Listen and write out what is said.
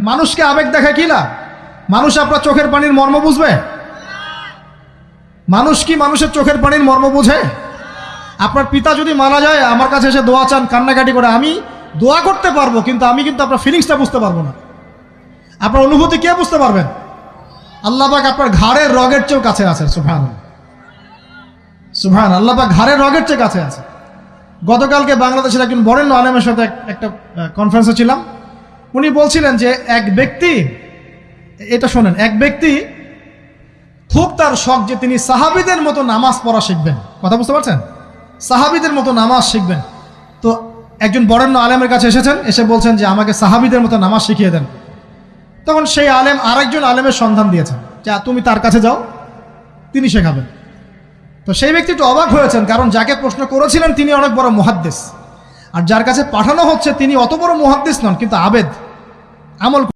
মানুষকে আবেগ দেখা কি লাভ? মানুষ আপনার চোখের পানির মর্ম বুঝবে? মানুষ কি মানুষের চোখের পানির মর্ম বুঝে? আপনার পিতা যদি মারা যায়, আমার কাছে এসে দোয়া চান কান্নাকাটি করে, আমি দোয়া করতে পারবো, কিন্তু আমি কিন্তু আপনার ফিলিংসটা বুঝতে পারবো না। আপনার অনুভূতি কে বুঝতে পারবেন? আল্লাহ পাক আপনার ঘাড়ের রগের চেয়েও কাছে আছেন। সুবহানাল্লাহ, সুবহানাল্লাহ। আল্লাহ পাক ঘাড়ের রগের চেয়ে কাছে আছে। গতকালকে বাংলাদেশের একজন বরেণ্য আলেমের সাথে একটা কনফারেন্সে ছিলাম। উনি বলছিলেন যে এক ব্যক্তি, এটা শোনেন, এক ব্যক্তি খুব তার শখ যে তিনি সাহাবীদের মতো নামাজ পড়া শিখবেন। কথা বুঝতে পারছেন? সাহাবীদের মতো নামাজ শিখবেন। তো একজন বরেণ্য আলেমের কাছে এসেছেন, এসে বলছেন যে আমাকে সাহাবীদের মতো নামাজ শিখিয়ে দেন। তখন সেই আলেম আরেকজন আলেমের সন্ধান দিয়েছেন, যা তুমি তার কাছে যাও, তিনি শেখাবেন। তো সেই ব্যক্তি একটু অবাক হয়েছেন, কারণ যাকে প্রশ্ন করেছিলেন তিনি অনেক বড় মুহাদ্দিস, আর যার কাছে পাঠানো হচ্ছে তিনি অত বড় মুহাদ্দিস নন, কিন্তু আবেদ, আমল